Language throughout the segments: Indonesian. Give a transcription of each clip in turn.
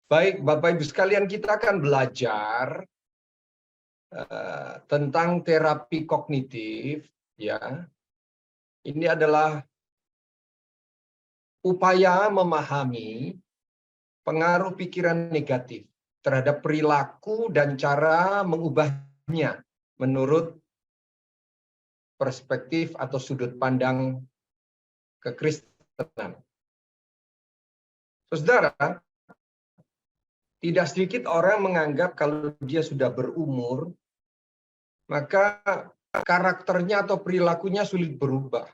Baik, Bapak Ibu sekalian, kita akan belajar tentang terapi kognitif, ya. Ini adalah upaya memahami pengaruh pikiran negatif terhadap perilaku dan cara mengubahnya menurut perspektif atau sudut pandang kekristenan. Saudara, tidak sedikit orang menganggap kalau dia sudah berumur, maka karakternya atau perilakunya sulit berubah.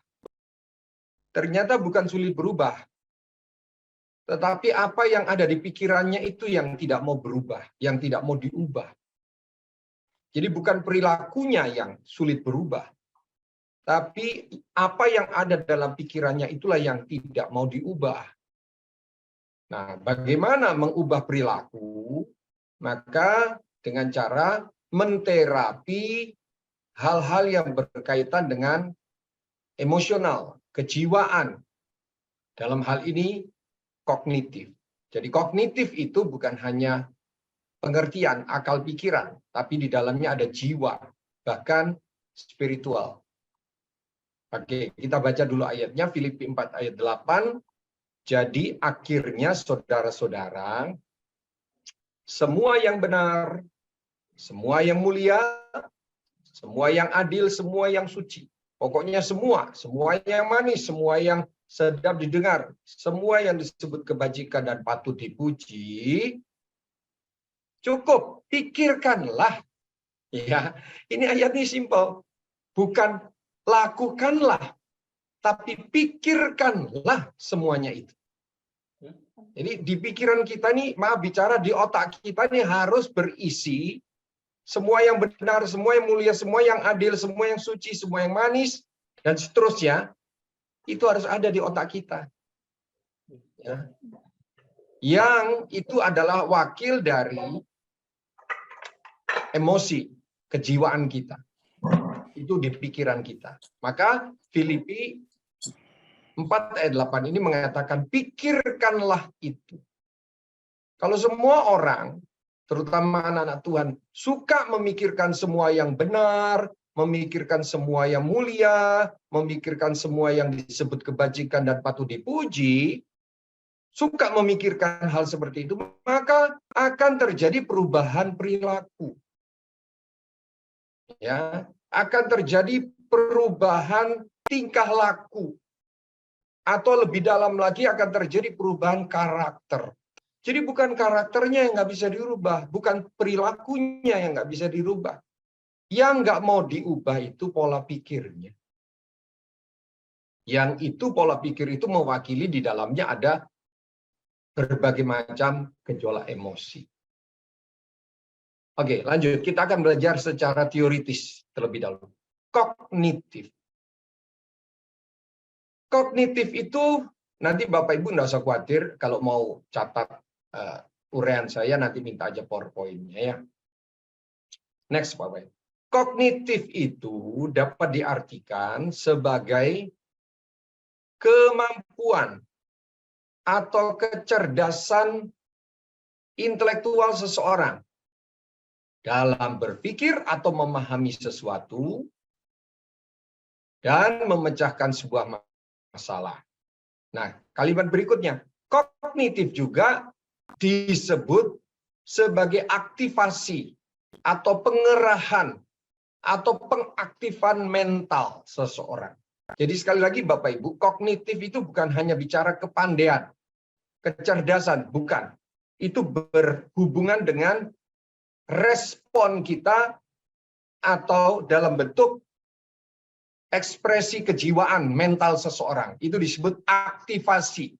Ternyata bukan sulit berubah, tetapi apa yang ada di pikirannya itu yang tidak mau berubah, yang tidak mau diubah. Jadi bukan perilakunya yang sulit berubah, tapi apa yang ada dalam pikirannya itulah yang tidak mau diubah. Nah, bagaimana mengubah perilaku? Maka dengan cara menterapi hal-hal yang berkaitan dengan emosional, kejiwaan. Dalam hal ini kognitif. Jadi kognitif itu bukan hanya pengertian, akal pikiran, tapi di dalamnya ada jiwa, bahkan spiritual. Oke, kita baca dulu ayatnya, Filipi 4 ayat 8. Jadi akhirnya saudara-saudara, semua yang benar, semua yang mulia, semua yang adil, semua yang suci. Pokoknya semua yang manis, semua yang sedap didengar, semua yang disebut kebajikan dan patut dipuji, cukup pikirkanlah. Ya, ini ayat ini simpel. Bukan lakukanlah, tapi pikirkanlah semuanya itu. Jadi di pikiran kita nih, maaf bicara, di otak kita nih harus berisi semua yang benar, semua yang mulia, semua yang adil, semua yang suci, semua yang manis, dan seterusnya. Itu harus ada di otak kita. Ya. Yang itu adalah wakil dari emosi, kejiwaan kita. Itu di pikiran kita. Maka Filipi 4 ayat 8 ini mengatakan, pikirkanlah itu. Kalau semua orang, terutama anak-anak Tuhan, suka memikirkan semua yang benar, memikirkan semua yang mulia, memikirkan semua yang disebut kebajikan dan patut dipuji, suka memikirkan hal seperti itu, maka akan terjadi perubahan perilaku. Ya, akan terjadi perubahan tingkah laku. Atau lebih dalam lagi akan terjadi perubahan karakter. Jadi bukan karakternya yang nggak bisa dirubah, bukan perilakunya yang nggak bisa dirubah. Yang nggak mau diubah itu pola pikirnya. Yang itu pola pikir itu mewakili di dalamnya ada berbagai macam gejolak emosi. Oke, lanjut. Kita akan belajar secara teoritis terlebih dahulu. Kognitif. Kognitif itu, nanti Bapak Ibu nggak usah khawatir, kalau mau catat uraian saya, nanti minta aja PowerPoint-nya ya. Next, Bapak Ibu. Kognitif itu dapat diartikan sebagai kemampuan atau kecerdasan intelektual seseorang dalam berpikir atau memahami sesuatu dan memecahkan sebuah masalah. Nah, kalimat berikutnya, kognitif juga disebut sebagai aktivasi atau pengerahan atau pengaktifan mental seseorang. Jadi sekali lagi Bapak Ibu, kognitif itu bukan hanya bicara kepandaian, kecerdasan, bukan. Itu berhubungan dengan respon kita atau dalam bentuk ekspresi kejiwaan mental seseorang. Itu disebut aktivasi.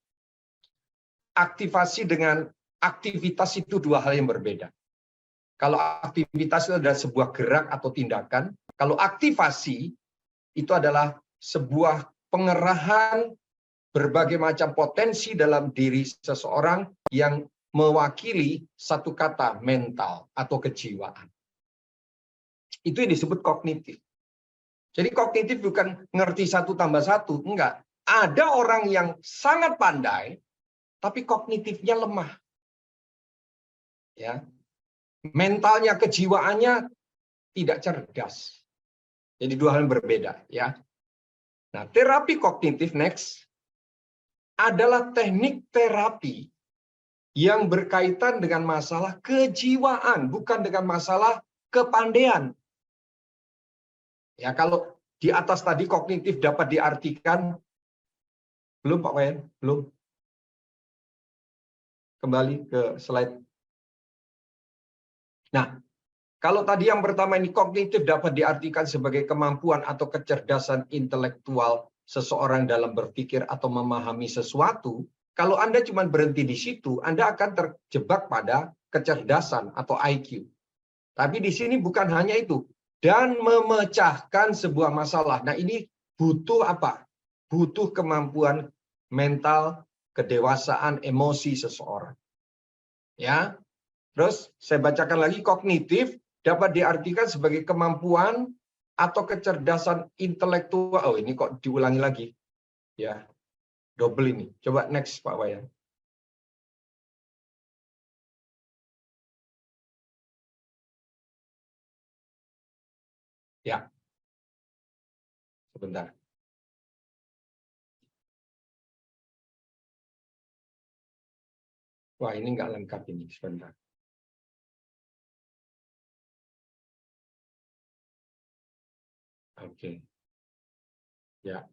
Aktivasi dengan aktivitas itu dua hal yang berbeda. Kalau aktivitas itu adalah sebuah gerak atau tindakan, kalau aktivasi itu adalah sebuah pengerahan berbagai macam potensi dalam diri seseorang yang mewakili satu kata mental atau kejiwaan. Itu yang disebut kognitif. Jadi kognitif bukan ngerti 1 tambah 1, enggak. Ada orang yang sangat pandai, tapi kognitifnya lemah. Ya. Mentalnya, kejiwaannya tidak cerdas. Jadi dua hal yang berbeda, ya. Nah, terapi kognitif next adalah teknik terapi yang berkaitan dengan masalah kejiwaan, bukan dengan masalah kepandaian. Ya, kalau di atas tadi kognitif dapat diartikan, belum Pak Wayan, belum. Kembali ke slide. Nah, kalau tadi yang pertama ini kognitif dapat diartikan sebagai kemampuan atau kecerdasan intelektual seseorang dalam berpikir atau memahami sesuatu, kalau Anda cuma berhenti di situ, Anda akan terjebak pada kecerdasan atau IQ. Tapi di sini bukan hanya itu. Dan memecahkan sebuah masalah. Nah, ini butuh apa? Butuh kemampuan mental, kedewasaan, emosi seseorang. Ya. Terus saya bacakan lagi, kognitif dapat diartikan sebagai kemampuan atau kecerdasan intelektual. Oh, ini kok diulangi lagi. Ya, double ini. Coba next Pak Wayan. Ya, sebentar. Wah, ini nggak lengkap ini. Sebentar. Oke. Ya.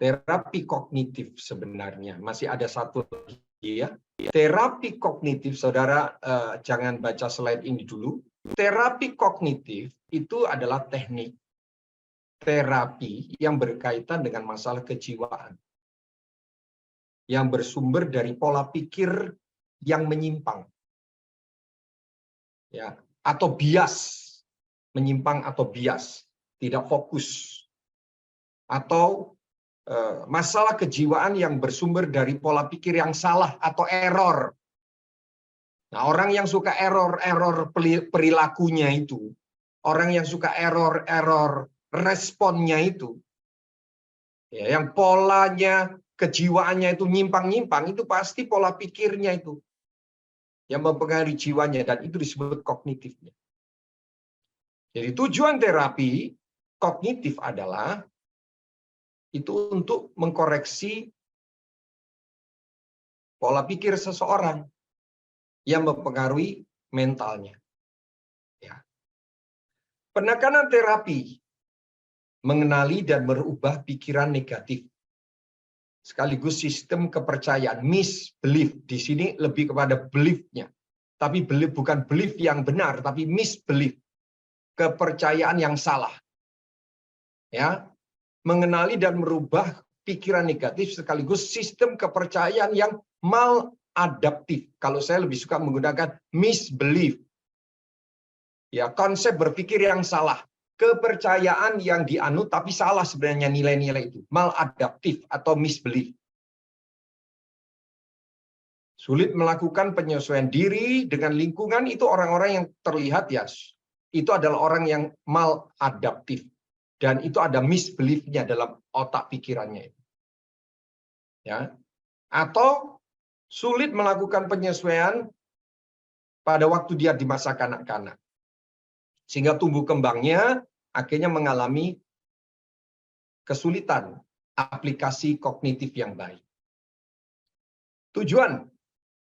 Terapi kognitif sebenarnya. Masih ada satu lagi ya. Terapi kognitif, saudara jangan baca slide ini dulu. Terapi kognitif itu adalah teknik terapi yang berkaitan dengan masalah kejiwaan. Yang bersumber dari pola pikir yang menyimpang. Ya, atau bias. Menyimpang atau bias, tidak fokus. Atau masalah kejiwaan yang bersumber dari pola pikir yang salah atau error. Nah, orang yang suka error perilakunya itu, orang yang suka error responnya itu, ya, yang polanya, kejiwaannya itu nyimpang-nyimpang, itu pasti pola pikirnya itu yang mempengaruhi jiwanya, dan itu disebut kognitifnya. Jadi tujuan terapi kognitif adalah itu untuk mengkoreksi pola pikir seseorang yang mempengaruhi mentalnya. Ya. Penekanan terapi mengenali dan merubah pikiran negatif sekaligus sistem kepercayaan, misbelief. Di sini lebih kepada belief-nya. Tapi belief bukan belief yang benar, tapi misbelief. Kepercayaan yang salah. Ya. Mengenali dan merubah pikiran negatif sekaligus sistem kepercayaan yang maladaptif. Kalau saya lebih suka menggunakan misbelief. Ya, konsep berpikir yang salah. Kepercayaan yang dianut tapi salah sebenarnya nilai-nilai itu. Maladaptif atau misbelief. Sulit melakukan penyesuaian diri dengan lingkungan, itu orang-orang yang terlihat ya, itu adalah orang yang maladaptif. Dan itu ada misbelief-nya dalam otak pikirannya. Ya. Atau sulit melakukan penyesuaian pada waktu dia di masa kanak-kanak. Sehingga tumbuh kembangnya akhirnya mengalami kesulitan aplikasi kognitif yang baik. Tujuan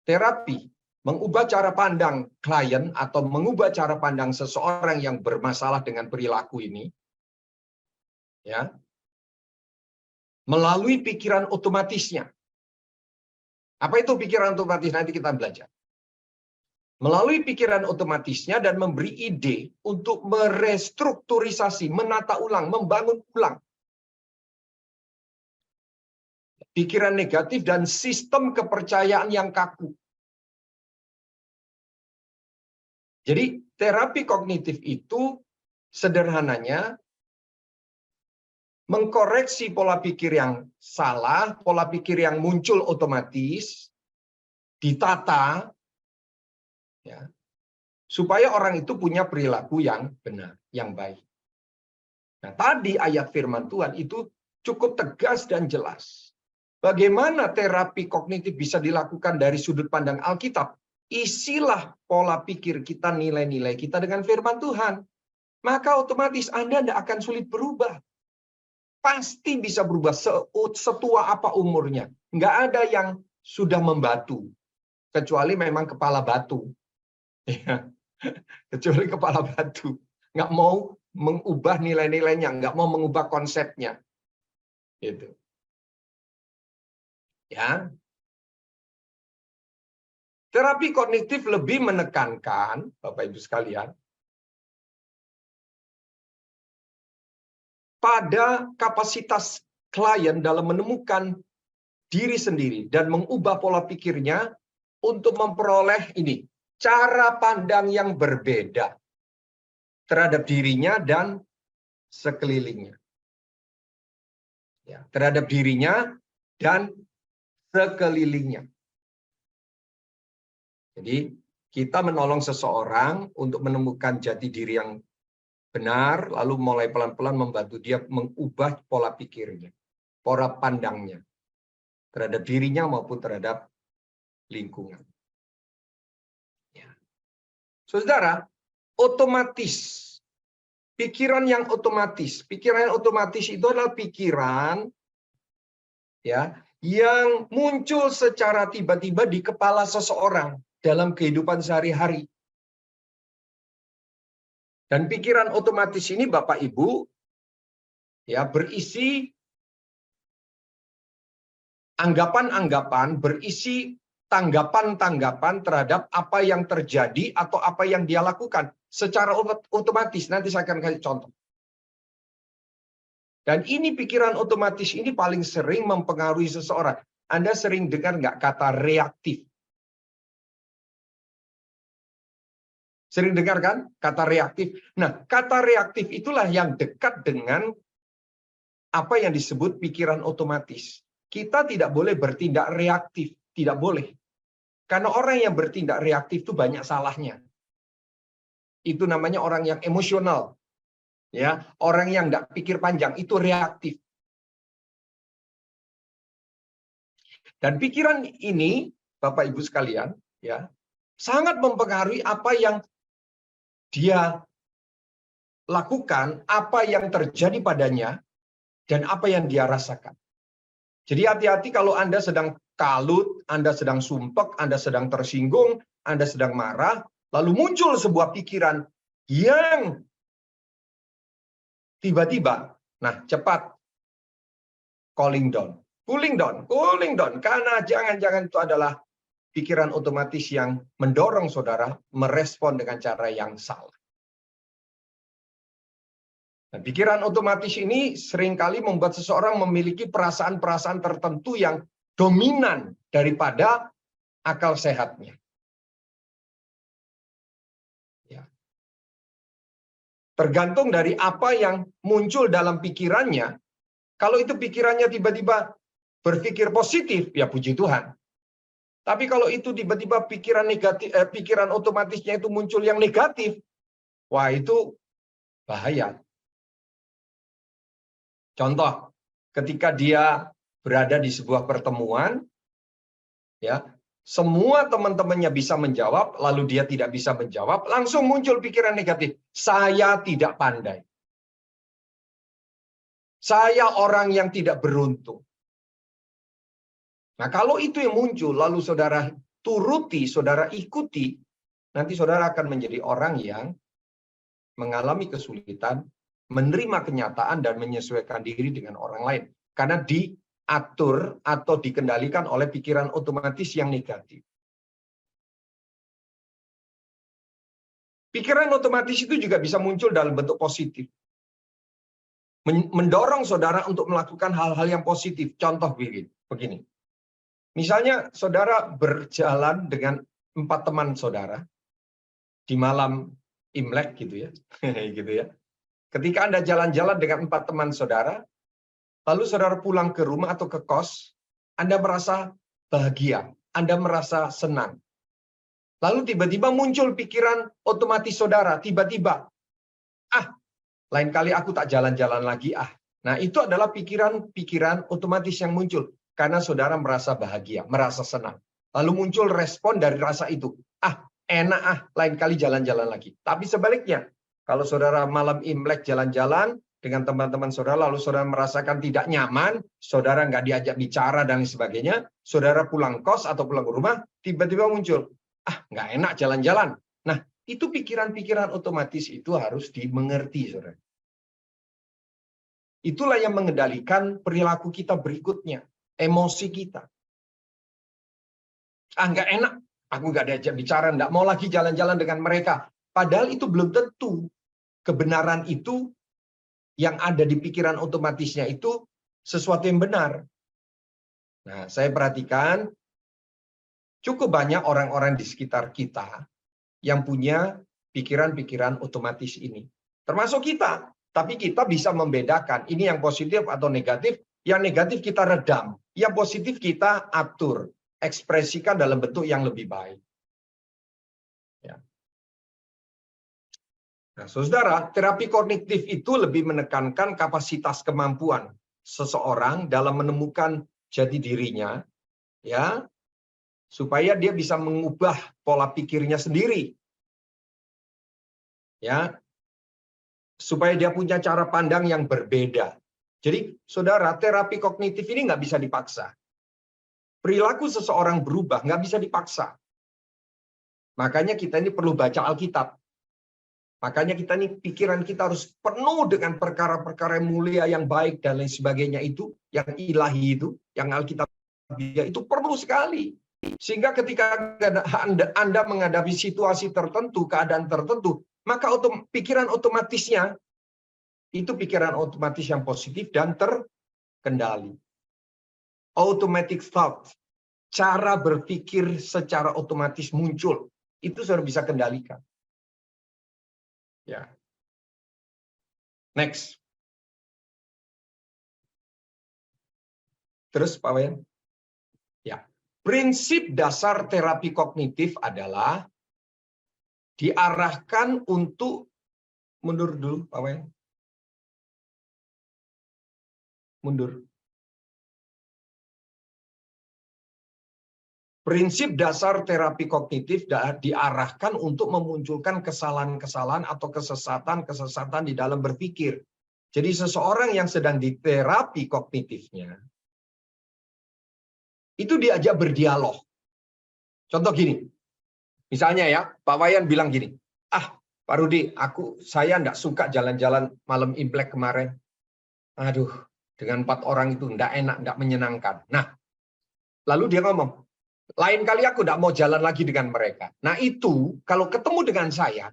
terapi mengubah cara pandang klien atau mengubah cara pandang seseorang yang bermasalah dengan perilaku ini, ya, melalui pikiran otomatisnya. Apa itu pikiran otomatis? Nanti kita belajar. Melalui pikiran otomatisnya dan memberi ide untuk merestrukturisasi, menata ulang, membangun ulang pikiran negatif dan sistem kepercayaan yang kaku. Jadi terapi kognitif itu sederhananya mengkoreksi pola pikir yang salah, pola pikir yang muncul otomatis, ditata, ya, supaya orang itu punya perilaku yang benar, yang baik. Nah, tadi ayat firman Tuhan itu cukup tegas dan jelas. Bagaimana terapi kognitif bisa dilakukan dari sudut pandang Alkitab? Isilah pola pikir kita, nilai-nilai kita dengan firman Tuhan. Maka otomatis Anda tidak akan sulit berubah. Pasti bisa berubah setua apa umurnya. Nggak ada yang sudah membatu. Kecuali memang kepala batu. Kecuali kepala batu. Nggak mau mengubah nilai-nilainya, nggak mau mengubah konsepnya. Gitu. Ya. Terapi kognitif lebih menekankan, Bapak Ibu sekalian, pada kapasitas klien dalam menemukan diri sendiri dan mengubah pola pikirnya untuk memperoleh ini, cara pandang yang berbeda terhadap dirinya dan sekelilingnya. Ya, terhadap dirinya dan sekelilingnya. Jadi, kita menolong seseorang untuk menemukan jati diri yang benar, lalu mulai pelan-pelan membantu dia mengubah pola pikirnya, pola pandangnya, terhadap dirinya maupun terhadap lingkungan. Ya. Saudara, otomatis, pikiran yang otomatis itu adalah pikiran ya yang muncul secara tiba-tiba di kepala seseorang dalam kehidupan sehari-hari. Dan pikiran otomatis ini Bapak Ibu ya berisi anggapan-anggapan, berisi tanggapan-tanggapan terhadap apa yang terjadi atau apa yang dia lakukan secara otomatis. Nanti saya akan kasih contoh. Dan ini pikiran otomatis ini paling sering mempengaruhi seseorang. Anda sering dengar nggak kata reaktif? Sering dengar kan kata reaktif? Nah, kata reaktif itulah yang dekat dengan apa yang disebut pikiran otomatis. Kita tidak boleh bertindak reaktif, tidak boleh. Karena orang yang bertindak reaktif itu banyak salahnya. Itu namanya orang yang emosional. Ya, orang yang tidak pikir panjang itu reaktif. Dan pikiran ini, Bapak Ibu sekalian, ya, sangat mempengaruhi apa yang dia lakukan, apa yang terjadi padanya, dan apa yang dia rasakan. Jadi hati-hati kalau Anda sedang kalut, Anda sedang sumpek, Anda sedang tersinggung, Anda sedang marah, lalu muncul sebuah pikiran yang tiba-tiba, nah cepat, cooling down, karena jangan-jangan itu adalah pikiran otomatis yang mendorong saudara merespon dengan cara yang salah. Nah, pikiran otomatis ini seringkali membuat seseorang memiliki perasaan-perasaan tertentu yang dominan daripada akal sehatnya. Ya. Tergantung dari apa yang muncul dalam pikirannya. Kalau itu pikirannya tiba-tiba berpikir positif, ya puji Tuhan. Tapi kalau itu tiba-tiba pikiran negatif, pikiran otomatisnya itu muncul yang negatif, wah itu bahaya. Contoh, ketika dia berada di sebuah pertemuan, ya semua teman-temannya bisa menjawab, lalu dia tidak bisa menjawab, langsung muncul pikiran negatif. Saya tidak pandai. Saya orang yang tidak beruntung. Nah, kalau itu yang muncul, lalu saudara turuti, saudara ikuti, nanti saudara akan menjadi orang yang mengalami kesulitan, menerima kenyataan, dan menyesuaikan diri dengan orang lain. Karena diatur atau dikendalikan oleh pikiran otomatis yang negatif. Pikiran otomatis itu juga bisa muncul dalam bentuk positif. Mendorong saudara untuk melakukan hal-hal yang positif. Contoh begini. Misalnya saudara berjalan dengan 4 teman saudara di malam Imlek gitu ya. Gitu ya. Ketika Anda jalan-jalan dengan 4 teman saudara, lalu saudara pulang ke rumah atau ke kos, Anda merasa bahagia, Anda merasa senang. Lalu tiba-tiba muncul pikiran otomatis saudara, tiba-tiba, lain kali aku tak jalan-jalan lagi. Nah, itu adalah pikiran-pikiran otomatis yang muncul. karena saudara merasa bahagia, merasa senang. Lalu muncul respon dari rasa itu. Enak lain kali jalan-jalan lagi. Tapi sebaliknya, kalau saudara malam Imlek jalan-jalan dengan teman-teman saudara, lalu saudara merasakan tidak nyaman, saudara nggak diajak bicara dan sebagainya, saudara pulang kos atau pulang rumah, tiba-tiba muncul, nggak enak jalan-jalan. Nah, itu pikiran-pikiran otomatis itu harus dimengerti, saudara. Itulah yang mengendalikan perilaku kita berikutnya, emosi kita. Nggak enak, aku nggak diajak bicara, nggak mau lagi jalan-jalan dengan mereka. Padahal itu belum tentu kebenaran itu yang ada di pikiran otomatisnya itu sesuatu yang benar. Nah, saya perhatikan cukup banyak orang-orang di sekitar kita yang punya pikiran-pikiran otomatis ini. Termasuk kita. Tapi kita bisa membedakan ini yang positif atau negatif. Yang negatif kita redam. Yang positif kita atur. Ekspresikan dalam bentuk yang lebih baik. Ya. Nah, saudara, terapi kognitif itu lebih menekankan kapasitas kemampuan seseorang dalam menemukan jati dirinya, ya, supaya dia bisa mengubah pola pikirnya sendiri, ya, supaya dia punya cara pandang yang berbeda. Jadi, saudara, terapi kognitif ini nggak bisa dipaksa. Perilaku seseorang berubah nggak bisa dipaksa. Makanya kita ini perlu baca Alkitab. Makanya kita ini pikiran kita harus penuh dengan perkara-perkara mulia yang baik dan lain sebagainya itu, yang ilahi itu, yang Alkitab itu perlu sekali. Sehingga ketika Anda menghadapi situasi tertentu, keadaan tertentu, maka pikiran otomatisnya itu pikiran otomatis yang positif dan terkendali. Automatic thought, cara berpikir secara otomatis muncul, itu sudah bisa kendalikan. Ya. Next. Terus Pak Wayan? Ya. Prinsip dasar terapi kognitif adalah diarahkan untuk mundur dulu Pak Wayan. Mundur. Prinsip dasar terapi kognitif diarahkan untuk memunculkan kesalahan-kesalahan atau kesesatan-kesesatan di dalam berpikir. Jadi seseorang yang sedang diterapi kognitifnya, itu diajak berdialog. Contoh gini, misalnya ya, Pak Wayan bilang gini, Pak Rudi, saya enggak suka jalan-jalan malam Imlek kemarin. Aduh, dengan 4 orang itu enggak enak, enggak menyenangkan. Nah, lalu dia ngomong, lain kali aku tidak mau jalan lagi dengan mereka. Nah itu, kalau ketemu dengan saya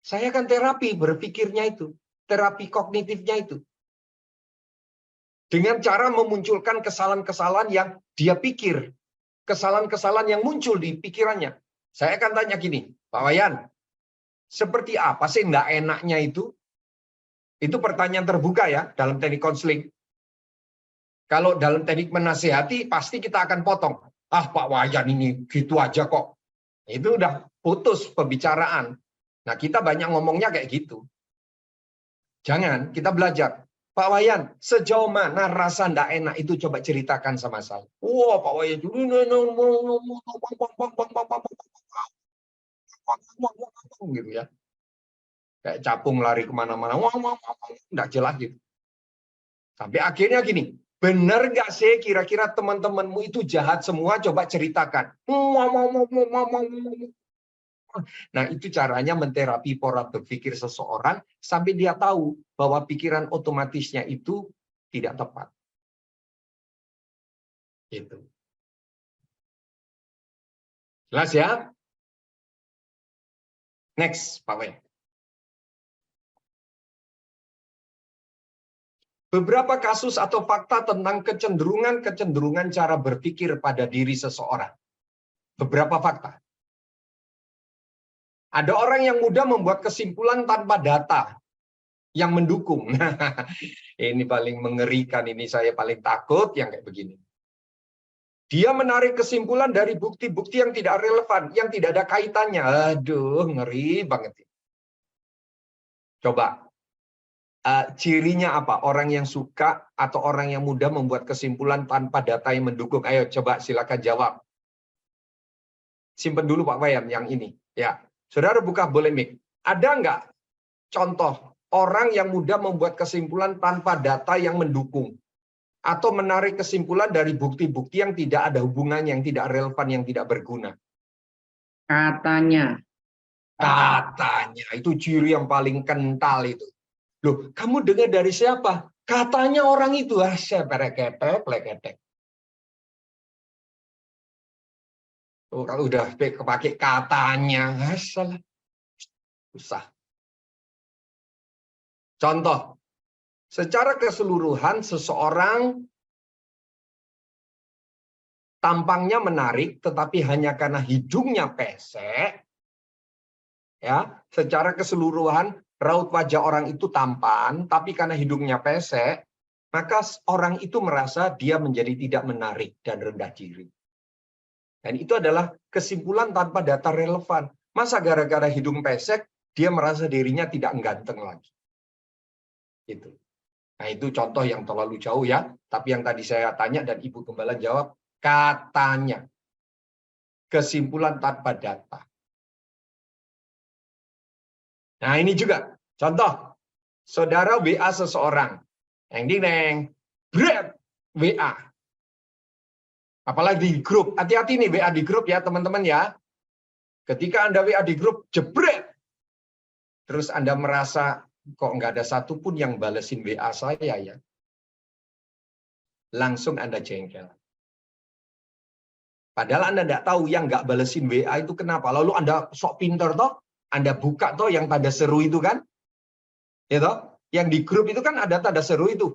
akan terapi berpikirnya itu. Terapi kognitifnya itu. Dengan cara memunculkan kesalahan-kesalahan yang dia pikir. Kesalahan-kesalahan yang muncul di pikirannya. Saya akan tanya gini, Pak Wayan, seperti apa sih tidak enaknya itu? Itu pertanyaan terbuka ya, dalam teknik konseling. Kalau dalam teknik menasihati, pasti kita akan potong. Pak Wayan ini gitu aja kok. Itu udah putus pembicaraan. Nah, kita banyak ngomongnya kayak gitu. Jangan, kita belajar. Pak Wayan, sejauh mana rasa ndak enak itu coba ceritakan sama saya. Wah, Pak Wayan, gitu ya. Kayak capung lari kemana-mana, nggak jelas gitu. Sampai akhirnya gini, bener nggak sih kira-kira teman-temanmu itu jahat semua? Coba ceritakan. Nah, itu caranya menterapi pola berpikir seseorang sampai dia tahu bahwa pikiran otomatisnya itu tidak tepat. Itu. Jelas ya? Next, Pak Wei. Beberapa kasus atau fakta tentang kecenderungan cara berpikir pada diri seseorang. Beberapa fakta. Ada orang yang mudah membuat kesimpulan tanpa data yang mendukung. Ini paling mengerikan, ini saya paling takut yang kayak begini. Dia menarik kesimpulan dari bukti-bukti yang tidak relevan, yang tidak ada kaitannya. Aduh, ngeri banget. Coba, cirinya apa? Orang yang suka atau orang yang mudah membuat kesimpulan tanpa data yang mendukung? Ayo coba silakan jawab. Simpen dulu Pak Wayan yang ini. Ya, saudara buka boleh mic. Ada nggak contoh orang yang mudah membuat kesimpulan tanpa data yang mendukung? Atau menarik kesimpulan dari bukti-bukti yang tidak ada hubungannya, yang tidak relevan, yang tidak berguna? Katanya. Katanya, itu ciri yang paling kental itu. Loh, kamu dengar dari siapa? Katanya orang itu, saya pereketek, leketek. Oh, kalau udah pakai katanya, salah. Susah. Contoh, secara keseluruhan seseorang tampangnya menarik, tetapi hanya karena hidungnya pesek, ya, secara keseluruhan raut wajah orang itu tampan, tapi karena hidungnya pesek, maka orang itu merasa dia menjadi tidak menarik dan rendah diri. Dan itu adalah kesimpulan tanpa data relevan. Masa gara-gara hidung pesek, dia merasa dirinya tidak ganteng lagi. Gitu. Nah, itu contoh yang terlalu jauh ya. Tapi yang tadi saya tanya dan Ibu Gembala jawab, katanya. Kesimpulan tanpa data. Nah, ini juga contoh. Saudara WA seseorang. Ding, bret, WA. Apalagi di grup. Hati-hati nih WA di grup ya, teman-teman ya. Ketika Anda WA di grup, jebret. Terus Anda merasa, kok nggak ada satupun yang balesin WA saya ya. Langsung Anda jengkel. Padahal Anda nggak tahu yang nggak balesin WA itu kenapa. Lalu Anda sok pinter toh, Anda buka toh yang tanda seru itu kan. Ya toh? Yang di grup itu kan ada tanda seru itu.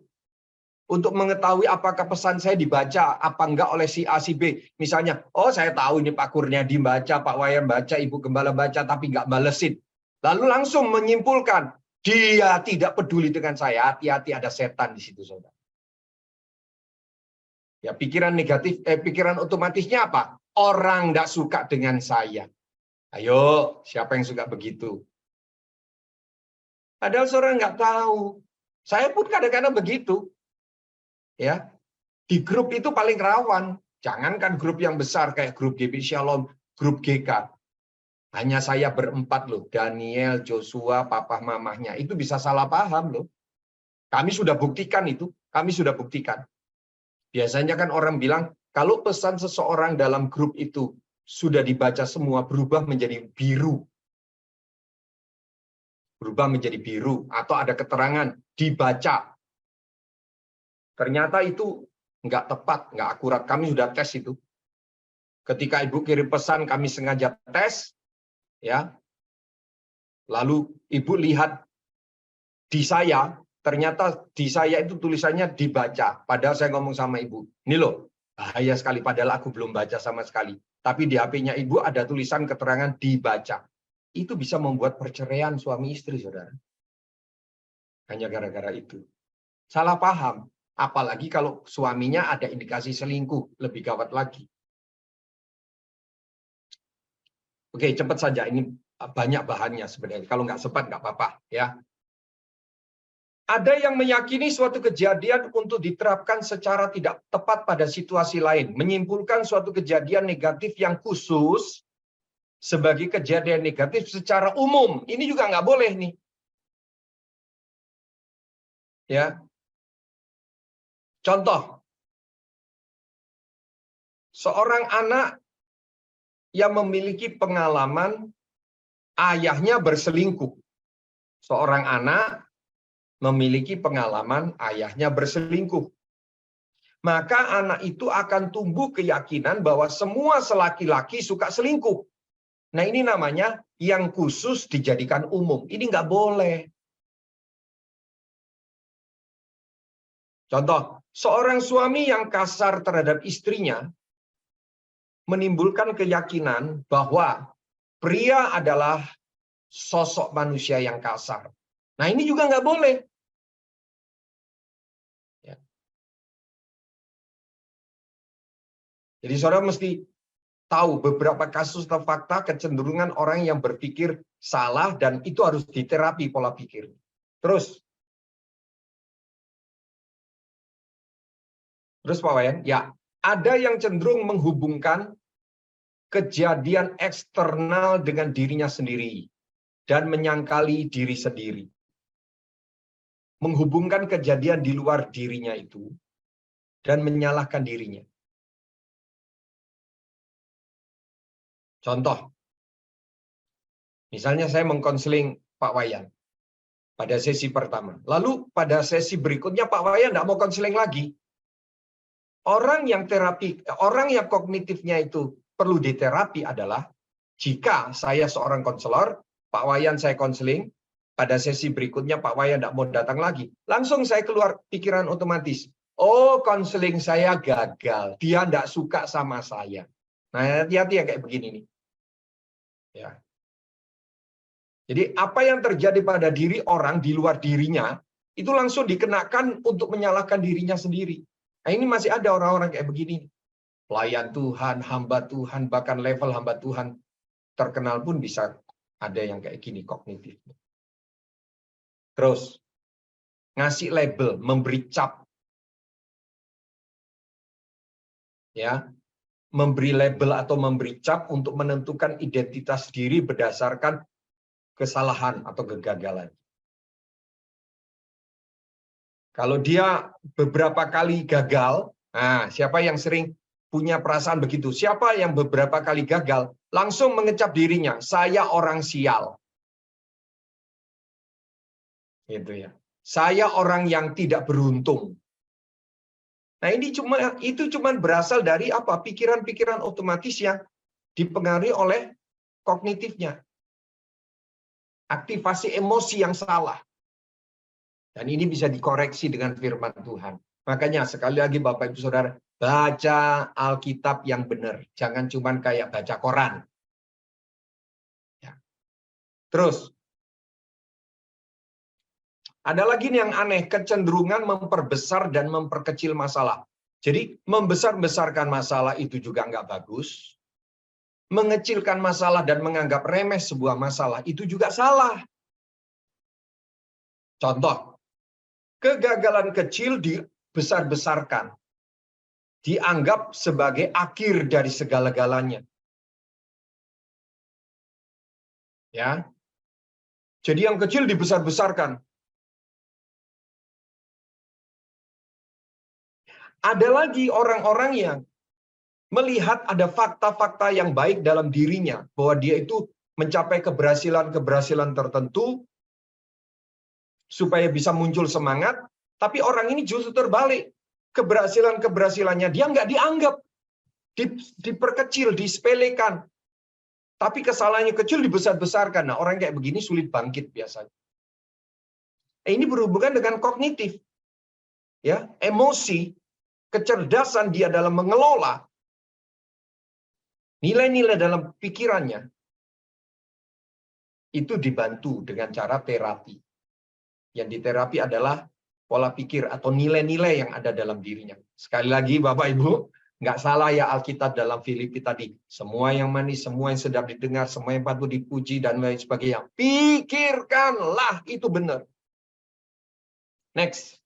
Untuk mengetahui apakah pesan saya dibaca apa enggak oleh si A, si B. Misalnya, oh saya tahu ini Pak Kurniadi baca, Pak Wayan baca, Ibu Gembala baca, tapi nggak balesin. Lalu langsung menyimpulkan, dia tidak peduli dengan saya. Hati-hati ada setan di situ, saudara. Ya, pikiran negatif, pikiran otomatisnya apa? Orang nggak suka dengan saya. Ayo, siapa yang suka begitu? Padahal saudara nggak tahu. Saya pun kadang-kadang begitu. Ya, di grup itu paling rawan. Jangankan grup yang besar kayak grup GP Shalom, grup GK. Hanya saya berempat loh, Daniel, Joshua, papa mamahnya. Itu bisa salah paham loh. Kami sudah buktikan itu, kami sudah buktikan. Biasanya kan orang bilang, kalau pesan seseorang dalam grup itu sudah dibaca semua, berubah menjadi biru. Berubah menjadi biru, atau ada keterangan, dibaca. Ternyata itu nggak tepat, nggak akurat. Kami sudah tes itu. Ketika Ibu kirim pesan, kami sengaja tes, ya. Lalu Ibu lihat di saya, ternyata di saya itu tulisannya dibaca. Padahal saya ngomong sama Ibu, ini loh, bahaya sekali. Padahal aku belum baca sama sekali. Tapi di HP-nya Ibu ada tulisan keterangan dibaca. Itu bisa membuat perceraian suami istri, saudara. Hanya gara-gara itu. Salah paham. Apalagi kalau suaminya ada indikasi selingkuh, lebih gawat lagi. Oke, cepat saja. Ini banyak bahannya sebenarnya. Kalau nggak sempat, nggak apa-apa. Ya. Ada yang meyakini suatu kejadian untuk diterapkan secara tidak tepat pada situasi lain. Menyimpulkan suatu kejadian negatif yang khusus sebagai kejadian negatif secara umum. Ini juga nggak boleh nih. Ya. Contoh, seorang anak yang memiliki pengalaman ayahnya berselingkuh. Seorang anak memiliki pengalaman ayahnya berselingkuh. Maka anak itu akan tumbuh keyakinan bahwa semua laki-laki suka selingkuh. Nah, ini namanya yang khusus dijadikan umum. Ini nggak boleh. Contoh, seorang suami yang kasar terhadap istrinya menimbulkan keyakinan bahwa pria adalah sosok manusia yang kasar. Nah, ini juga nggak boleh. Ya. Jadi saudara mesti tahu beberapa kasus atau fakta kecenderungan orang yang berpikir salah dan itu harus diterapi pola pikir. Terus, Terus Pak Wayan, ya ada yang cenderung menghubungkan kejadian eksternal dengan dirinya sendiri dan menyangkali diri sendiri. Menghubungkan kejadian di luar dirinya itu dan menyalahkan dirinya. Contoh, misalnya saya mengkonseling Pak Wayan pada sesi pertama. Lalu pada sesi berikutnya Pak Wayan tidak mau konseling lagi. Orang yang kognitifnya itu perlu diterapi adalah jika saya seorang konselor, Pak Wayan saya konseling, pada sesi berikutnya Pak Wayan tidak mau datang lagi. Langsung saya keluar pikiran otomatis. Oh, konseling saya gagal. Dia tidak suka sama saya. Nah, hati-hati ya kayak begini nih. Ya. Jadi apa yang terjadi pada diri orang di luar dirinya, itu langsung dikenakan untuk menyalahkan dirinya sendiri. Nah, ini masih ada orang-orang kayak begini. Pelayan Tuhan, hamba Tuhan, bahkan level hamba Tuhan terkenal pun bisa ada yang kayak gini kognitif. Terus, ngasih label, memberi cap. Ya, memberi label atau memberi cap untuk menentukan identitas diri berdasarkan kesalahan atau kegagalan. Kalau dia beberapa kali gagal, nah siapa yang sering punya perasaan begitu? Siapa yang beberapa kali gagal, langsung mengecap dirinya, saya orang sial. Gitu ya. Saya orang yang tidak beruntung. Nah, itu cuma berasal dari apa? Pikiran-pikiran otomatis yang dipengaruhi oleh kognitifnya. Aktivasi emosi yang salah. Dan ini bisa dikoreksi dengan firman Tuhan. Makanya sekali lagi Bapak Ibu Saudara, baca Alkitab yang benar. Jangan cuma kayak baca koran. Ya. Terus, ada lagi yang aneh, kecenderungan memperbesar dan memperkecil masalah. Jadi membesar-besarkan masalah itu juga nggak bagus. Mengecilkan masalah dan menganggap remeh sebuah masalah itu juga salah. Contoh, kegagalan kecil dibesar-besarkan. Dianggap sebagai akhir dari segala-galanya. Ya. Jadi yang kecil dibesar-besarkan. Ada lagi orang-orang yang melihat ada fakta-fakta yang baik dalam dirinya, bahwa dia itu mencapai keberhasilan-keberhasilan tertentu, supaya bisa muncul semangat, tapi orang ini justru terbalik. Keberhasilan-keberhasilannya dia nggak dianggap, diperkecil, disepelekan. Tapi kesalahannya kecil dibesar-besarkan. Nah, orang kayak begini sulit bangkit biasanya. Ini berhubungan dengan kognitif. Ya, emosi, kecerdasan dia dalam mengelola nilai-nilai dalam pikirannya itu dibantu dengan cara terapi. Yang diterapi adalah pola pikir atau nilai-nilai yang ada dalam dirinya. Sekali lagi Bapak Ibu, nggak salah ya Alkitab dalam Filipi tadi. Semua yang manis, semua yang sedap didengar, semua yang patut dipuji, dan lain sebagainya. Pikirkanlah, itu benar. Next.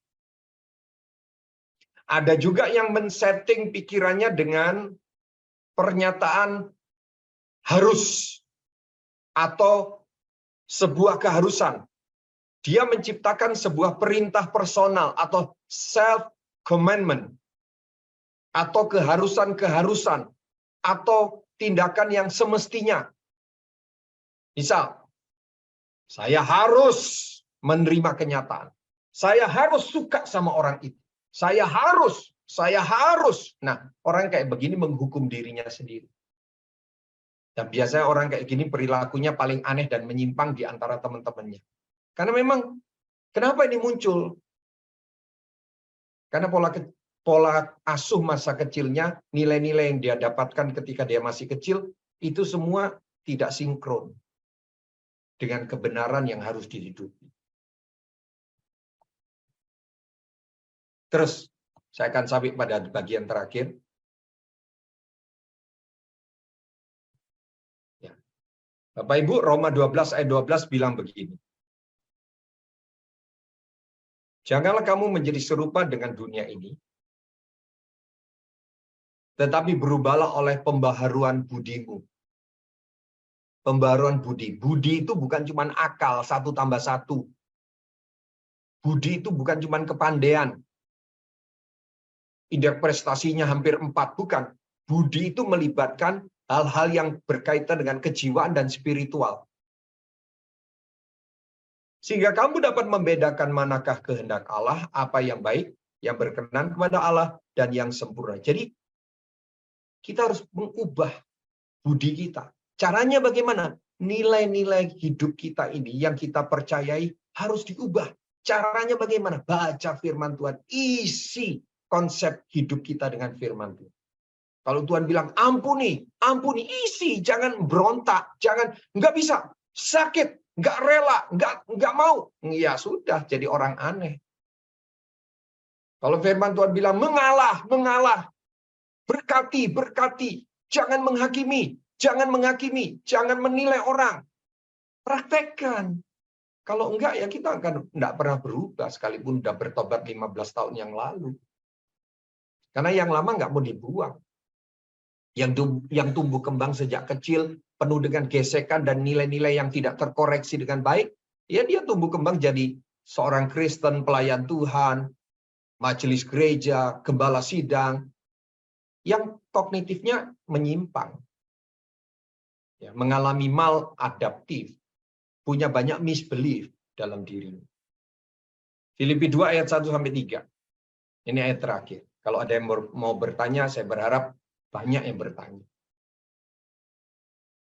Ada juga yang men-setting pikirannya dengan pernyataan harus atau sebuah keharusan. Dia menciptakan sebuah perintah personal atau self-commandment. Atau keharusan-keharusan. Atau tindakan yang semestinya. Misal, saya harus menerima kenyataan. Saya harus suka sama orang itu. Saya harus. Nah, orang kayak begini menghukum dirinya sendiri. Dan biasanya orang kayak gini perilakunya paling aneh dan menyimpang di antara teman-temannya. Karena memang, kenapa ini muncul? Karena pola asuh masa kecilnya, nilai-nilai yang dia dapatkan ketika dia masih kecil, itu semua tidak sinkron dengan kebenaran yang harus dihidupi. Terus, saya akan sampai pada bagian terakhir. Ya. Bapak Ibu, Roma 12 ayat 12 bilang begini. Janganlah kamu menjadi serupa dengan dunia ini, tetapi berubahlah oleh pembaharuan budimu. Pembaharuan budi. Budi itu bukan cuma akal, 1+1. Budi itu bukan cuma kepandaian. Indeks prestasinya hampir 4, bukan. Budi itu melibatkan hal-hal yang berkaitan dengan kejiwaan dan spiritual. Sehingga kamu dapat membedakan manakah kehendak Allah, apa yang baik, yang berkenan kepada Allah, dan yang sempurna. Jadi, kita harus mengubah budi kita. Caranya bagaimana? Nilai-nilai hidup kita ini yang kita percayai harus diubah. Caranya bagaimana? Baca firman Tuhan. Isi konsep hidup kita dengan firman Tuhan. Kalau Tuhan bilang ampuni, ampuni, isi. Jangan berontak. Jangan, nggak bisa. Sakit, nggak rela, nggak mau. Ya sudah, jadi orang aneh. Kalau firman Tuhan bilang mengalah, mengalah. Berkati, berkati. Jangan menghakimi. Jangan menghakimi, jangan menilai orang. Praktekkan. Kalau enggak, ya kita akan enggak pernah berubah, sekalipun udah bertobat 15 tahun yang lalu. Karena yang lama enggak mau dibuang. Yang tumbuh kembang sejak kecil, penuh dengan gesekan dan nilai-nilai yang tidak terkoreksi dengan baik, ya dia tumbuh kembang jadi seorang Kristen, pelayan Tuhan, majelis gereja, gembala sidang, yang kognitifnya menyimpang. Ya, mengalami maladaptif, punya banyak misbelief dalam dirinya. Filipi 2 ayat 1-3. Ini ayat terakhir. Kalau ada yang mau bertanya, saya berharap banyak yang bertanya.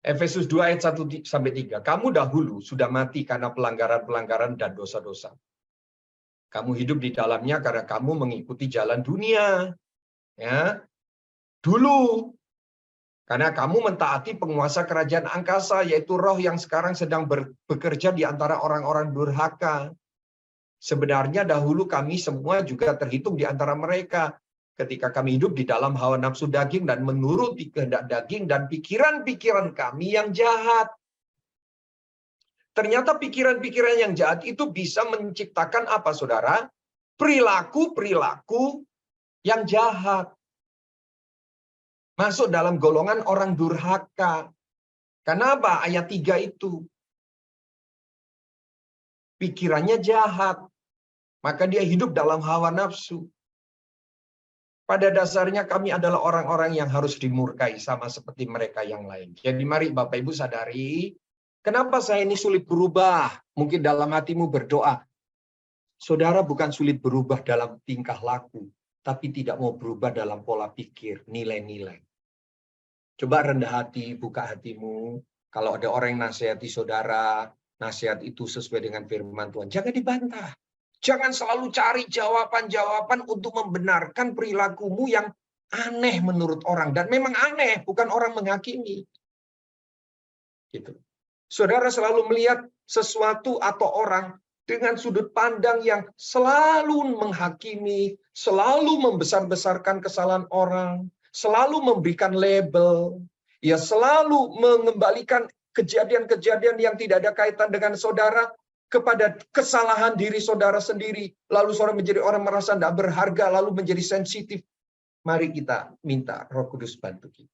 Efesus 2 ayat 1-3. Kamu dahulu sudah mati karena pelanggaran-pelanggaran dan dosa-dosa. Kamu hidup di dalamnya karena kamu mengikuti jalan dunia. Ya. Dulu. Karena kamu mentaati penguasa kerajaan angkasa, yaitu roh yang sekarang sedang bekerja di antara orang-orang durhaka. Sebenarnya dahulu kami semua juga terhitung di antara mereka. Ketika kami hidup di dalam hawa nafsu daging dan menuruti kehendak daging dan pikiran-pikiran kami yang jahat. Ternyata pikiran-pikiran yang jahat itu bisa menciptakan apa, saudara? Perilaku-perilaku yang jahat. Masuk dalam golongan orang durhaka. Kenapa? Ayat 3 itu. Pikirannya jahat. Maka dia hidup dalam hawa nafsu. Pada dasarnya kami adalah orang-orang yang harus dimurkai sama seperti mereka yang lain. Jadi mari Bapak Ibu sadari, kenapa saya ini sulit berubah? Mungkin dalam hatimu berdoa. Saudara bukan sulit berubah dalam tingkah laku, tapi tidak mau berubah dalam pola pikir, nilai-nilai. Coba rendah hati, buka hatimu. Kalau ada orang yang nasihati saudara, nasihat itu sesuai dengan firman Tuhan. Jangan dibantah. Jangan selalu cari jawaban-jawaban untuk membenarkan perilakumu yang aneh menurut orang. Dan memang aneh, bukan orang menghakimi. Gitu. Saudara selalu melihat sesuatu atau orang dengan sudut pandang yang selalu menghakimi, selalu membesar-besarkan kesalahan orang, selalu memberikan label, ya selalu mengembalikan kejadian-kejadian yang tidak ada kaitan dengan saudara kepada kesalahan diri saudara sendiri. Lalu saudara menjadi orang merasa tidak berharga, lalu menjadi sensitif. Mari kita minta Roh Kudus bantu kita.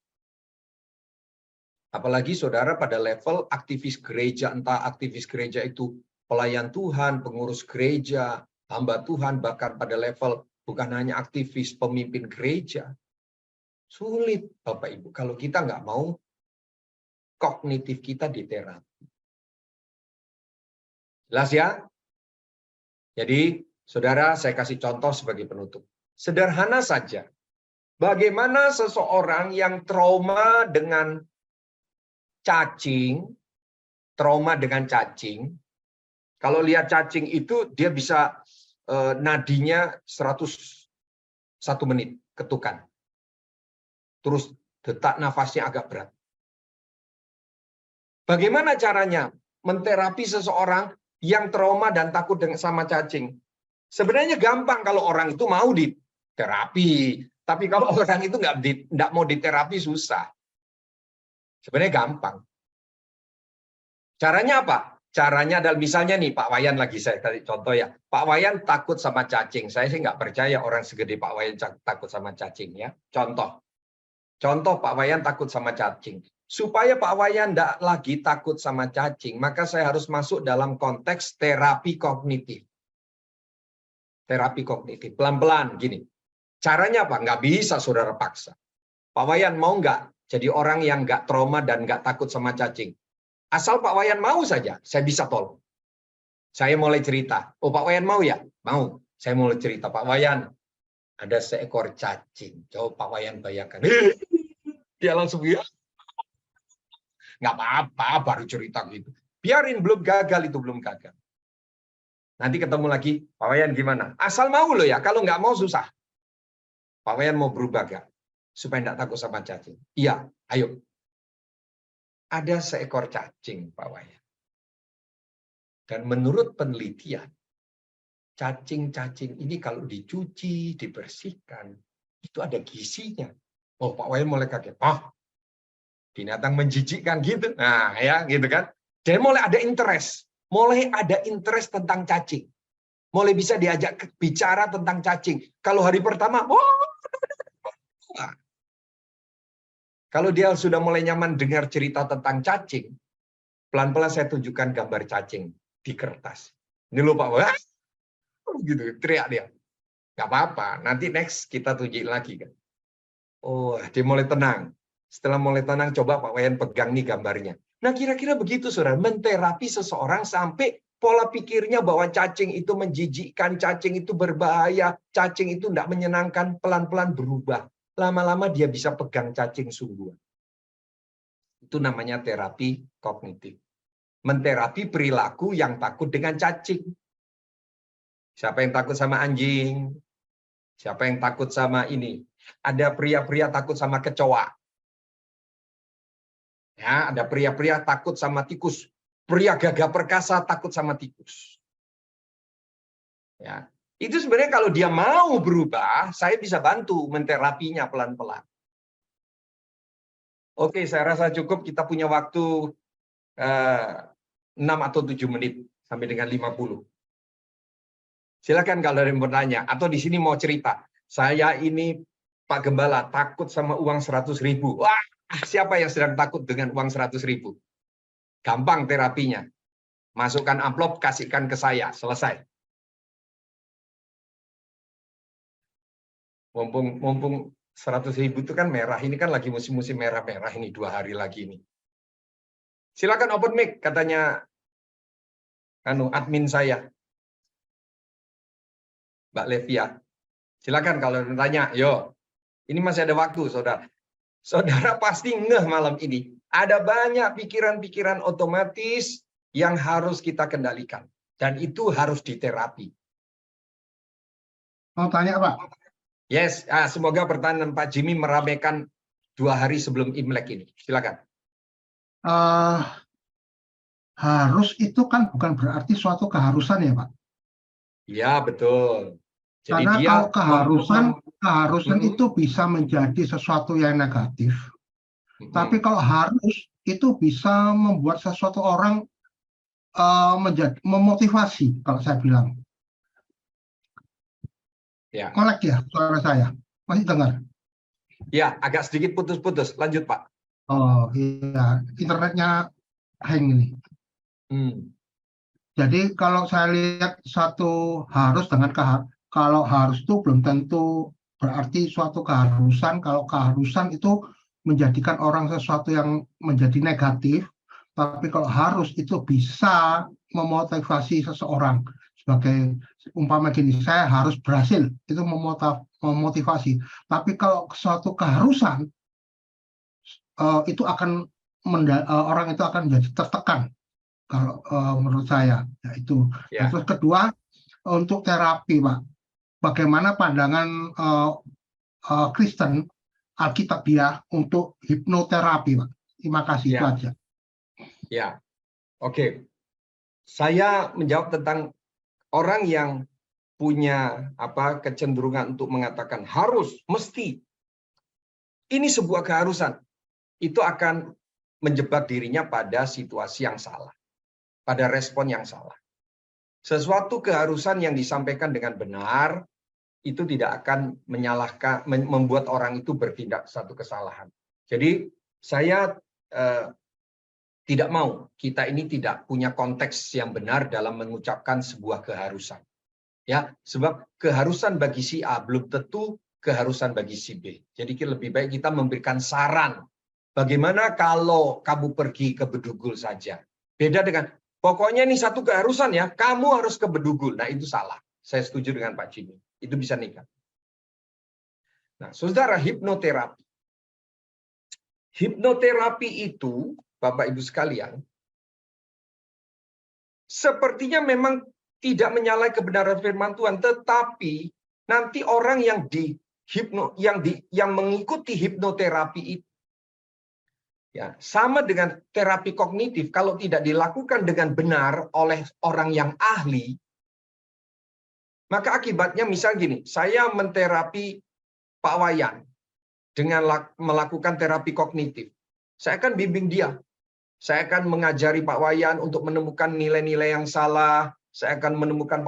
Apalagi saudara pada level aktivis gereja, entah aktivis gereja itu pelayan Tuhan, pengurus gereja, hamba Tuhan, bahkan pada level bukan hanya aktivis pemimpin gereja. Sulit, Bapak Ibu, kalau kita nggak mau kognitif kita diterapi. Jelas ya? Jadi, saudara, saya kasih contoh sebagai penutup. Sederhana saja. Bagaimana seseorang yang trauma dengan cacing, kalau lihat cacing itu dia bisa nadinya 101 menit ketukan. Terus detak nafasnya agak berat. Bagaimana caranya menterapi seseorang yang trauma dan takut sama cacing? Sebenarnya gampang kalau orang itu mau diterapi. Tapi kalau orang itu nggak mau diterapi susah. Sebenarnya gampang. Caranya apa? Caranya adalah misalnya nih Pak Wayan lagi saya kasih contoh ya. Pak Wayan takut sama cacing. Saya sih nggak percaya orang segede Pak Wayan takut sama cacing ya. Contoh. Contoh Pak Wayan takut sama cacing. Supaya Pak Wayan tidak lagi takut sama cacing, maka saya harus masuk dalam konteks terapi kognitif. Terapi kognitif. Pelan-pelan gini. Caranya apa? Nggak bisa saudara paksa. Pak Wayan mau nggak jadi orang yang nggak trauma dan nggak takut sama cacing? Asal Pak Wayan mau saja, saya bisa tolong. Saya mulai cerita. Oh Pak Wayan mau ya? Mau. Saya mulai cerita. Pak Wayan, ada seekor cacing. Coba Pak Wayan bayangkan. Dia langsung ya. Nggak apa-apa, baru cerita gitu. Biarin, belum gagal itu, belum gagal. Nanti ketemu lagi, Pak Wayan gimana? Asal mau loh ya, kalau nggak mau susah. Pak Wayan mau berubah gak? Supaya nggak takut sama cacing. Iya, ayo. Ada seekor cacing, Pak Wayan. Dan menurut penelitian, cacing-cacing ini kalau dicuci, dibersihkan, itu ada gizinya. Oh, Pak Wayan mulai kaget. Oh, binatang menjijikkan gitu. Nah, ya gitu kan. Dan mulai ada interest. Mulai ada interest tentang cacing. Mulai bisa diajak bicara tentang cacing. Kalau hari pertama, wah. Kalau dia sudah mulai nyaman dengar cerita tentang cacing, pelan-pelan saya tunjukkan gambar cacing di kertas. Ini loh Pak, wah, gitu, teriak dia. Gak apa-apa, nanti next kita tunjukin lagi kan. Oh, dia mulai tenang. Setelah mulai tenang, coba Pak Wayan pegang nih gambarnya. Nah, kira-kira begitu, saudara. Menterapi seseorang sampai pola pikirnya bahwa cacing itu menjijikkan, cacing itu berbahaya, cacing itu tidak menyenangkan, pelan-pelan berubah. Lama-lama dia bisa pegang cacing sungguhan. Itu namanya terapi kognitif. Menterapi perilaku yang takut dengan cacing. Siapa yang takut sama anjing? Siapa yang takut sama ini? Ada pria-pria takut sama kecoa. Ya, ada pria-pria takut sama tikus. Pria gagah perkasa takut sama tikus. Ya, itu sebenarnya kalau dia mau berubah, saya bisa bantu menterapinya pelan-pelan. Oke, saya rasa cukup. Kita punya waktu 6 atau 7 menit sampai dengan 50. Silakan kalau ada yang bertanya atau di sini mau cerita. Saya ini Pak Gembala takut sama uang 100.000. Wah, siapa yang sedang takut dengan uang 100.000? Gampang terapinya. Masukkan amplop, kasihkan ke saya, selesai. Mumpung 100.000 itu kan merah, ini kan lagi musim-musim merah-merah ini 2 hari lagi ini. Silakan open mic, katanya admin saya, Mbak Levia. Silakan kalau bertanya, yo. Ini masih ada waktu, saudara. Saudara pasti ngeh malam ini. Ada banyak pikiran-pikiran otomatis yang harus kita kendalikan. Dan itu harus diterapi. Mau tanya, Pak? Yes, semoga pertanyaan Pak Jimmy meramaikan 2 hari sebelum Imlek ini. Silakan. Harus itu kan bukan berarti suatu keharusan ya, Pak? Iya, betul. Jadi Karena dia kalau keharusan itu bisa menjadi sesuatu yang negatif. Tapi kalau harus itu bisa membuat sesuatu orang memotivasi, kalau saya bilang. Ya. Kolek ya suara saya, masih dengar? Ya, agak sedikit putus-putus. Lanjut, Pak. Oh iya, internetnya hang ini. Jadi kalau saya lihat satu harus dengan kalau harus itu belum tentu berarti suatu keharusan. Kalau keharusan itu menjadikan orang sesuatu yang menjadi negatif, tapi kalau harus itu bisa memotivasi seseorang. Sebagai umpama gini, saya harus berhasil, itu memotivasi. Tapi kalau suatu keharusan, itu akan orang itu akan menjadi tertekan. Kalau menurut saya, yaitu. Ya. Terus kedua, untuk terapi, Pak, bagaimana pandangan Kristen Alkitabiah untuk hipnoterapi, Pak? Terima kasih, itu aja. Ya, oke. Saya menjawab tentang orang yang punya kecenderungan untuk mengatakan harus, mesti. Ini sebuah keharusan. Itu akan menjebak dirinya pada situasi yang salah. Pada respon yang salah. Sesuatu keharusan yang disampaikan dengan benar, itu tidak akan membuat orang itu bertindak satu kesalahan. Jadi saya tidak mau kita ini tidak punya konteks yang benar dalam mengucapkan sebuah keharusan. Ya, sebab keharusan bagi si A belum tentu keharusan bagi si B. Jadi lebih baik kita memberikan saran. Bagaimana kalau kamu pergi ke Bedugul saja? Beda dengan pokoknya ini satu keharusan ya, kamu harus ke Bedugul. Nah, itu salah. Saya setuju dengan Pak Jimmy. Itu bisa nikah. Nah, saudara, hipnoterapi. Hipnoterapi itu, Bapak Ibu sekalian, sepertinya memang tidak menyalahi kebenaran firman Tuhan, tetapi nanti orang yang mengikuti hipnoterapi itu ya, sama dengan terapi kognitif, kalau tidak dilakukan dengan benar oleh orang yang ahli, maka akibatnya misal gini, saya menterapi Pak Wayan dengan melakukan terapi kognitif. Saya akan bimbing dia. Saya akan mengajari Pak Wayan untuk menemukan nilai-nilai yang salah. Saya akan menemukan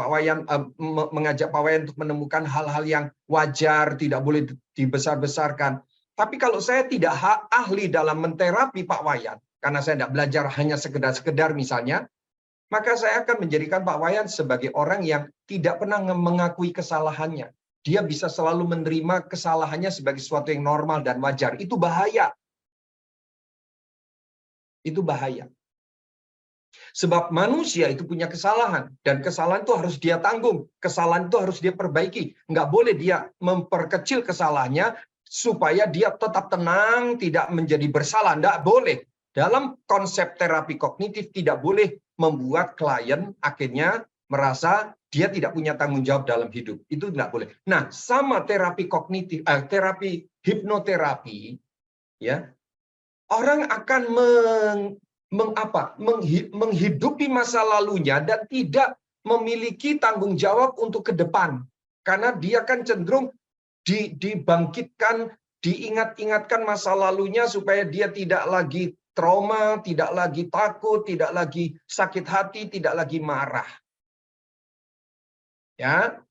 mengajak Pak Wayan untuk menemukan hal-hal yang wajar, tidak boleh dibesar-besarkan. Tapi kalau saya tidak ahli dalam menterapi Pak Wayan, karena saya tidak belajar hanya sekedar misalnya, maka saya akan menjadikan Pak Wayan sebagai orang yang tidak pernah mengakui kesalahannya. Dia bisa selalu menerima kesalahannya sebagai sesuatu yang normal dan wajar. Itu bahaya. Itu bahaya. Sebab manusia itu punya kesalahan. Dan kesalahan itu harus dia tanggung. Kesalahan itu harus dia perbaiki. Nggak boleh dia memperkecil kesalahannya supaya dia tetap tenang, tidak menjadi bersalah. Nggak boleh. Dalam konsep terapi kognitif tidak boleh membuat klien akhirnya merasa dia tidak punya tanggung jawab dalam hidup. Itu tidak boleh. Nah, sama terapi kognitif, terapi hipnoterapi, ya, orang akan menghidupi masa lalunya dan tidak memiliki tanggung jawab untuk ke depan. Karena dia kan cenderung dibangkitkan, diingat-ingatkan masa lalunya supaya dia tidak lagi trauma, tidak lagi takut, tidak lagi sakit hati, tidak lagi marah. Ya.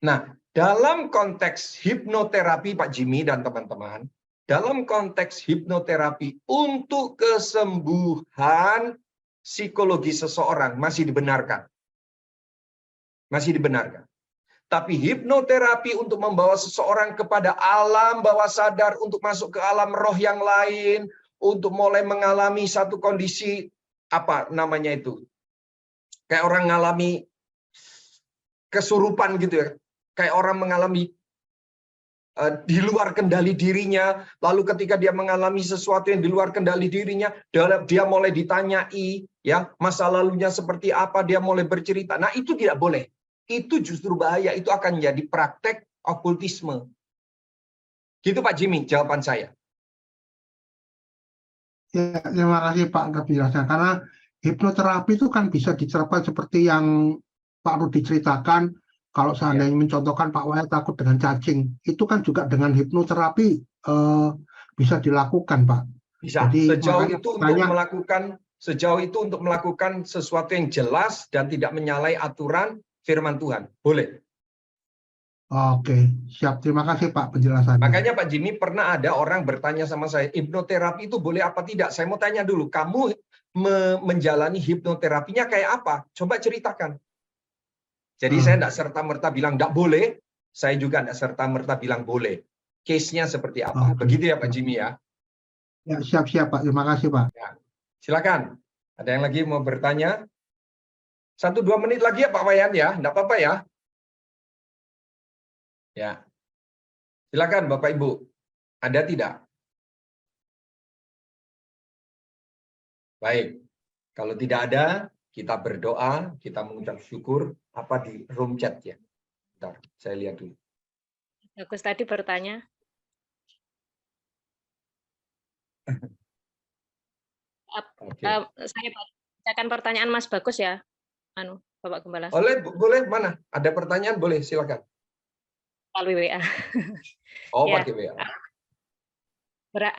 Nah, dalam konteks hipnoterapi Pak Jimmy dan teman-teman, dalam konteks hipnoterapi untuk kesembuhan psikologi seseorang masih dibenarkan. Masih dibenarkan. Tapi hipnoterapi untuk membawa seseorang kepada alam bawah sadar, untuk masuk ke alam roh yang lain, untuk mulai mengalami satu kondisi, apa namanya itu? Kayak orang mengalami kesurupan gitu ya. Kayak orang mengalami di luar kendali dirinya, lalu ketika dia mengalami sesuatu yang di luar kendali dirinya, dia mulai ditanyai, ya, masa lalunya seperti apa, dia mulai bercerita. Nah, itu tidak boleh. Itu justru bahaya, itu akan menjadi praktek okultisme. Gitu Pak Jimmy, jawaban saya. Ya, terima kasih Pak atas penjelasannya. Karena hipnoterapi itu kan bisa diterapkan seperti yang Pak Rudi ceritakan. Kalau seandainya mencontohkan Pak Wayan takut dengan cacing, itu kan juga dengan hipnoterapi bisa dilakukan, Pak. Bisa. Jadi, sejauh itu untuk melakukan sesuatu yang jelas dan tidak menyalahi aturan firman Tuhan. Boleh. Oke, siap. Terima kasih Pak penjelasannya. Makanya Pak Jimmy, pernah ada orang bertanya sama saya, hipnoterapi itu boleh apa tidak? Saya mau tanya dulu, kamu menjalani hipnoterapinya kayak apa? Coba ceritakan. Jadi saya tidak serta-merta bilang tidak boleh, saya juga tidak serta-merta bilang boleh. Case-nya seperti apa? Begitu ya Pak Jimmy ya? Ya, siap-siap Pak. Terima kasih Pak. Ya. Silakan. Ada yang lagi mau bertanya? 1-2 menit lagi ya Pak Wayan ya, tidak apa-apa ya. Ya. Silakan Bapak Ibu. Ada tidak? Baik. Kalau tidak ada, kita berdoa, kita mengucap syukur apa di room chat ya. Bentar, saya lihat dulu. Bagus tadi bertanya. Saya bacakan pertanyaan Mas Bagus ya, Bapak Gembala. Boleh, mana? Ada pertanyaan, boleh, silakan. Melalui WA. Oh, ya. pakai WA.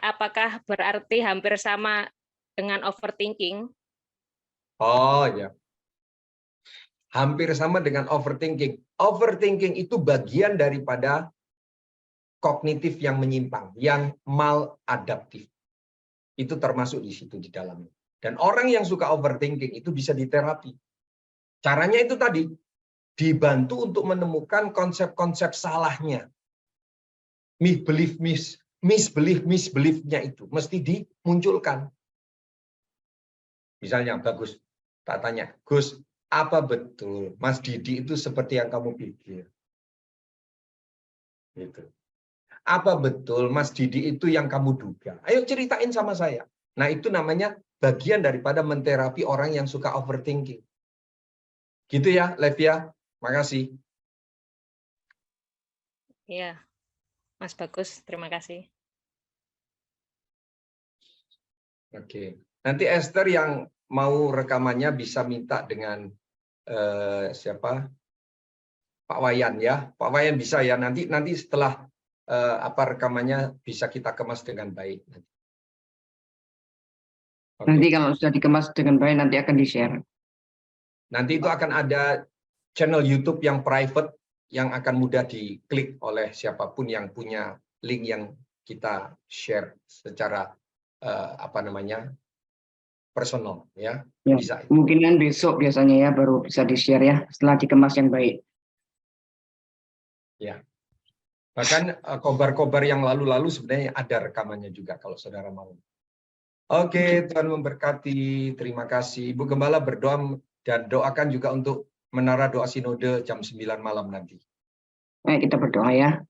Apakah berarti hampir sama dengan overthinking? Oh, ya. Hampir sama dengan overthinking. Overthinking itu bagian daripada kognitif yang menyimpang, yang maladaptif. Itu termasuk di situ di dalamnya. Dan orang yang suka overthinking itu bisa diterapi. Caranya itu tadi, dibantu untuk menemukan konsep-konsep salahnya. Misbelief-nya itu mesti dimunculkan. Misalnya, bagus, tak tanya, Gus, apa betul Mas Didi itu seperti yang kamu pikir? Gitu. Apa betul Mas Didi itu yang kamu duga? Ayo ceritain sama saya. Nah, itu namanya bagian daripada menterapi orang yang suka overthinking. Gitu ya, Levia. Makasih. Iya, Mas Bagus, terima kasih. Oke. Nanti Esther yang mau rekamannya bisa minta dengan siapa? Pak Wayan ya. Pak Wayan bisa ya. Nanti setelah rekamannya bisa kita kemas dengan baik. Oke. Nanti kalau sudah dikemas dengan baik nanti akan di-share. Nanti itu akan ada channel YouTube yang private yang akan mudah diklik oleh siapapun yang punya link yang kita share secara personal ya. Ya, Bisa. kemungkinan besok biasanya ya baru bisa di-share ya setelah dikemas yang baik. Ya. Bahkan kobar-kobar yang lalu-lalu sebenarnya ada rekamannya juga kalau saudara mau. Oke, Tuhan memberkati. Terima kasih. Ibu Gembala berdoa dan doakan juga untuk menara doa sinode jam 9 malam nanti. Baik, kita berdoa ya.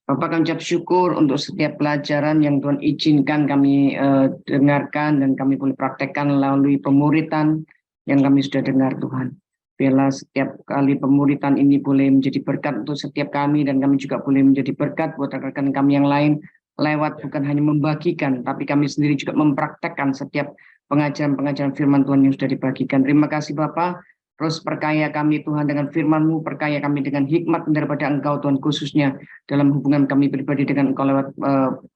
Bapak, kami ucap syukur untuk setiap pelajaran yang Tuhan izinkan kami dengarkan dan kami boleh praktekkan melalui pemuritan yang kami sudah dengar, Tuhan. Biarlah setiap kali pemuritan ini boleh menjadi berkat untuk setiap kami dan kami juga boleh menjadi berkat buat rekan-rekan kami yang lain lewat bukan hanya membagikan, tapi kami sendiri juga mempraktekkan setiap pengajaran-pengajaran firman Tuhan yang sudah dibagikan. Terima kasih Bapak. Terus perkaya kami Tuhan dengan firman-Mu, perkaya kami dengan hikmat daripada Engkau Tuhan, khususnya dalam hubungan kami pribadi dengan Engkau lewat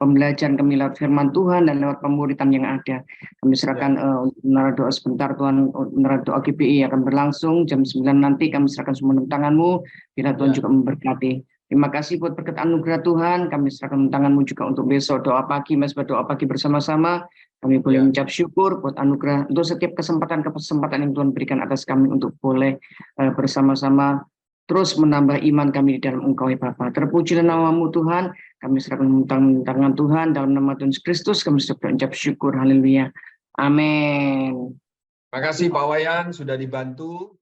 pembelajaran kami lewat firman Tuhan dan lewat pemuritan yang ada. Kami serahkan menara doa sebentar Tuhan, menara doa GPI akan berlangsung jam 9 nanti, kami serahkan semua tangan-Mu, bila Tuhan juga memberkati. Terima kasih buat berkat anugerah Tuhan, kami serahkan tangan-Mu juga untuk besok doa pagi, mesbah doa pagi bersama-sama. Kami boleh mengucap syukur buat anugerah untuk setiap kesempatan yang Tuhan berikan atas kami untuk boleh bersama-sama terus menambah iman kami di dalam Engkau ya Bapa. Terpujilah nama-Mu Tuhan, kami serahkan tangan Tuhan dalam nama Tuhan Kristus, kami sudah berucap syukur, haleluya. Amin. Terima kasih Pak Wayan sudah dibantu.